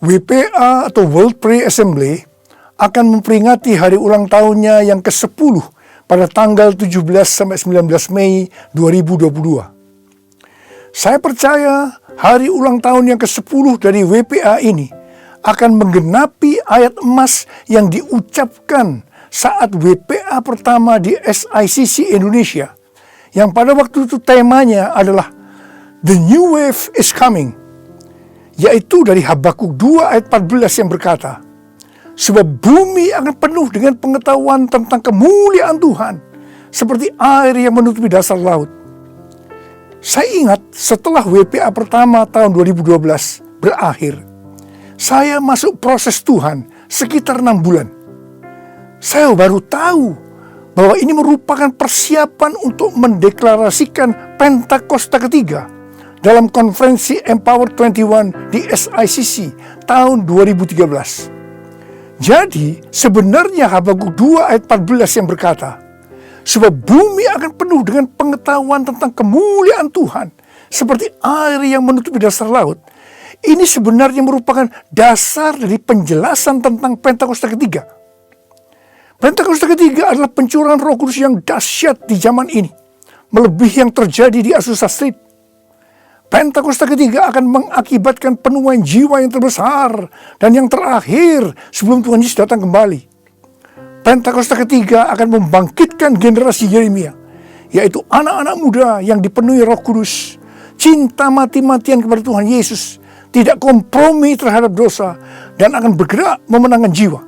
WPA atau World Prayer Assembly akan memperingati hari ulang tahunnya yang ke-10 pada tanggal 17-19 Mei 2022. Saya percaya hari ulang tahun yang ke-10 dari WPA ini akan menggenapi ayat emas yang diucapkan saat WPA pertama di SICC Indonesia, yang pada waktu itu temanya adalah The New Wave is Coming, yaitu dari Habakuk 2 ayat 14 yang berkata, sebab bumi akan penuh dengan pengetahuan tentang kemuliaan Tuhan, seperti air yang menutupi dasar laut. Saya ingat setelah WPA pertama tahun 2012 berakhir, saya masuk proses Tuhan sekitar 6 bulan. Saya baru tahu bahwa ini merupakan persiapan untuk mendeklarasikan Pentakosta ketiga dalam konferensi Empower 21 di SICC tahun 2013. Jadi sebenarnya Habakuk 2 ayat 14 yang berkata, sebab bumi akan penuh dengan pengetahuan tentang kemuliaan Tuhan, seperti air yang menutupi dasar laut. Ini sebenarnya merupakan dasar dari penjelasan tentang Pentakosta ketiga. Pentakosta ketiga adalah pencurahan Roh Kudus yang dahsyat di zaman ini, melebihi yang terjadi di Azusa Street. Pentakosta ketiga akan mengakibatkan penuaian jiwa yang terbesar dan yang terakhir sebelum Tuhan Yesus datang kembali. Pentakosta ketiga akan membangkitkan generasi Yeremia, yaitu anak-anak muda yang dipenuhi Roh Kudus, cinta mati-matian kepada Tuhan Yesus, tidak kompromi terhadap dosa, dan akan bergerak memenangkan jiwa.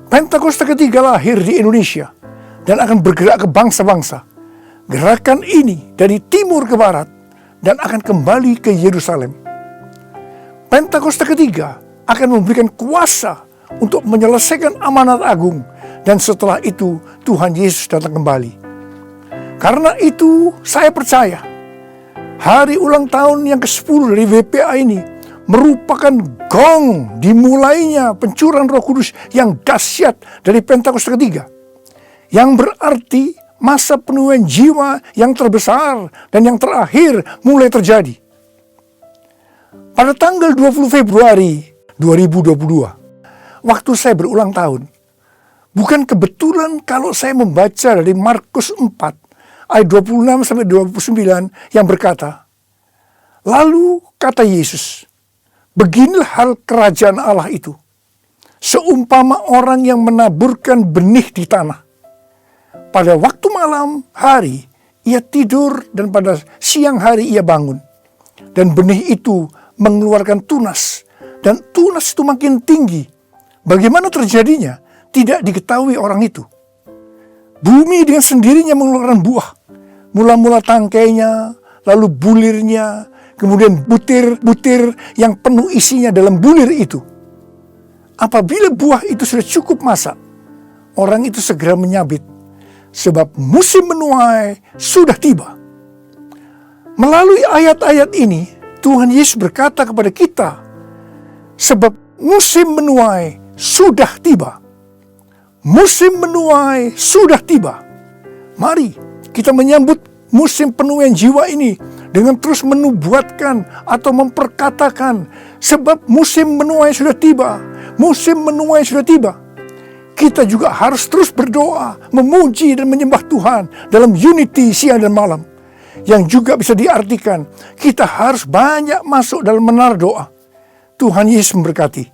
Pentakosta ketiga lahir di Indonesia dan akan bergerak ke bangsa-bangsa. Gerakan ini dari timur ke barat dan akan kembali ke Yerusalem. Pentakosta ketiga akan memberikan kuasa untuk menyelesaikan amanat agung, dan setelah itu Tuhan Yesus datang kembali. Karena itu saya percaya hari ulang tahun yang ke-10 dari WPA ini merupakan gong dimulainya pencurahan Roh Kudus yang dahsyat dari Pentakosta ketiga, yang berarti masa penuaian jiwa yang terbesar dan yang terakhir mulai terjadi. Pada tanggal 20 Februari 2022, waktu saya berulang tahun, bukan kebetulan kalau saya membaca dari Markus 4 ayat 26-29 yang berkata, lalu kata Yesus, beginilah hal kerajaan Allah itu, seumpama orang yang menaburkan benih di tanah. Pada waktu malam hari ia tidur, dan pada siang hari ia bangun. Dan benih itu mengeluarkan tunas, dan tunas itu makin tinggi. Bagaimana terjadinya? Tidak diketahui orang itu. Bumi dengan sendirinya mengeluarkan buah. Mula-mula tangkainya, lalu bulirnya, kemudian butir-butir yang penuh isinya dalam bulir itu. Apabila buah itu sudah cukup masak, orang itu segera menyabit, sebab musim menuai sudah tiba. Melalui ayat-ayat ini, Tuhan Yesus berkata kepada kita, sebab musim menuai sudah tiba. Musim menuai sudah tiba. Mari kita menyambut musim penuaian jiwa ini dengan terus menubuatkan atau memperkatakan, sebab musim menuai sudah tiba. Musim menuai sudah tiba. Kita juga harus terus berdoa, memuji dan menyembah Tuhan dalam unity siang dan malam. Yang juga bisa diartikan, kita harus banyak masuk dalam menara doa. Tuhan Yesus memberkati.